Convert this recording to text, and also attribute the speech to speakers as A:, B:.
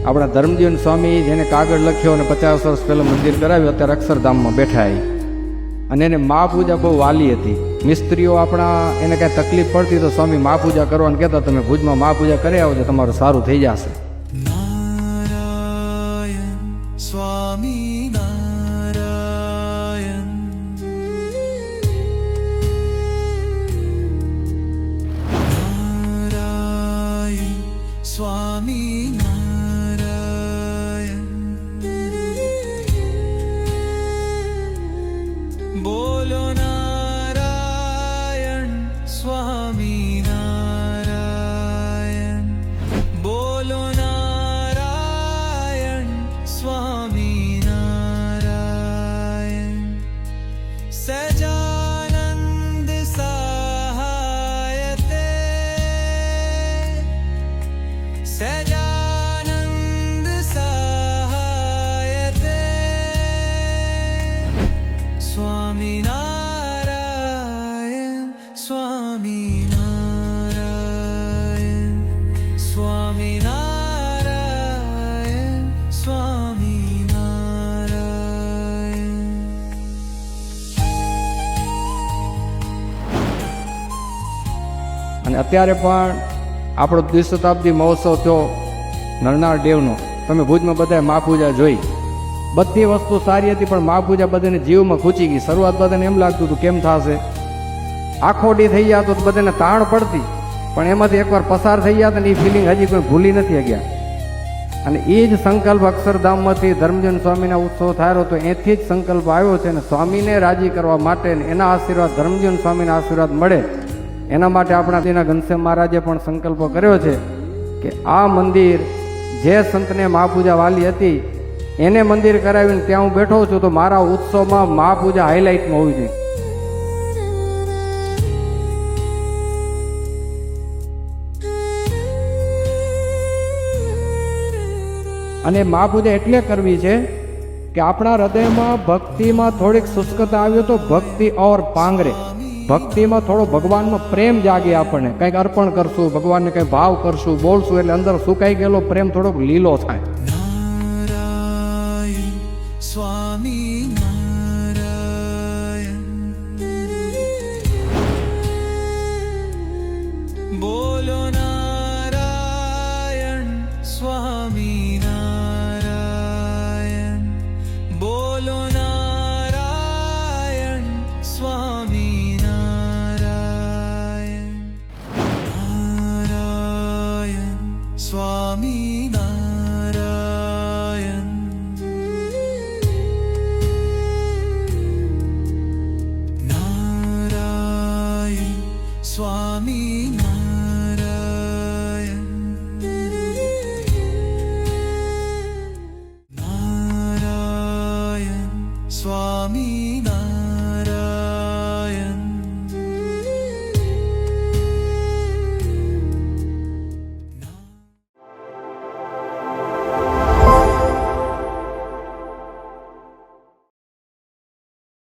A: આપણા ધર્મજીવન સ્વામી જેને કાગળ લખ્યો અને 50 વર્ષ પહેલાં મંદિર કરાવ્યું, અત્યારે અક્ષરધામમાં બેઠા અને એને મા પૂજા બહુ વાલી હતી. મિસ્ત્રીઓ આપણા એને કાંઈ તકલીફ પડતી તો સ્વામી મા પૂજા કરવાનું કહેતા, તમે ભુજમાં મા પૂજા કરી આવો તો તમારું સારું થઈ જશે.
B: નારાયણ સ્વામી નારાયણ, નારાયણ સ્વામી નારાયણ, બોલો નારાયણ સ્વામી નારાયણ, બોલો નારાયણ સ્વામી નારાયણ. સજાનંદ સહાયતે, સજાનંદ સહાયતે, સ્વામી નારાયણ સ્વામી નારાયણ, સ્વામી નારાયણ સ્વામી નારાયણ.
A: અને અત્યારે પણ આપણો દ્વિશતાબ્દી મહોત્સવ થયો નરનાળ દેવનો. તમે ભુજમાં બધાએ મા પૂજા જોઈ, બધી વસ્તુ સારી હતી, પણ મા પૂજા બધાને જીવમાં ખૂચી ગઈ. શરૂઆત બધાને એમ લાગતું હતું કેમ થશે, આખો ડી થઈ ગયા તો બધાને તાણ પડતી, પણ એમાંથી એકવાર પસાર થઈ ગયા અને એ ફિલિંગ હજી કોઈ ભૂલી નથી ગયા. અને એ જ સંકલ્પ અક્ષરધામમાંથી ધર્મજીવન સ્વામીના ઉત્સવ થયો તો એથી જ સંકલ્પ આવ્યો છે. અને સ્વામીને રાજી કરવા માટે એના આશીર્વાદ, ધર્મજીવન સ્વામીના આશીર્વાદ મળે એના માટે આપણા તેના ઘનશ્યામ મહારાજે પણ સંકલ્પ કર્યો છે કે આ મંદિર જે સંતને મા પૂજા વાલી હતી એને મંદિર કરાવીને ત્યાં હું બેઠો છું, તો મારા ઉત્સવમાં મા પૂજા હાઇલાઇટમાં હોવી જોઈએ. અને મા પૂજા એટલે કરવી છે કે આપણા હૃદયમાં ભક્તિમાં થોડીક શુષ્કતા આવ્યો તો ભક્તિ ઓર પાંગરે, ભક્તિમાં થોડો ભગવાનમાં પ્રેમ જાગે, આપણને કંઈક અર્પણ કરશું, ભગવાનને કંઈ ભાવ કરશું, બોલશું, એટલે અંદર સુકાઈ ગયેલો પ્રેમ થોડોક લીલો થાય.
B: નારાયણ સ્વામી નારાયણ, બોલો નારાયણ સ્વામી નારાયણ, બોલો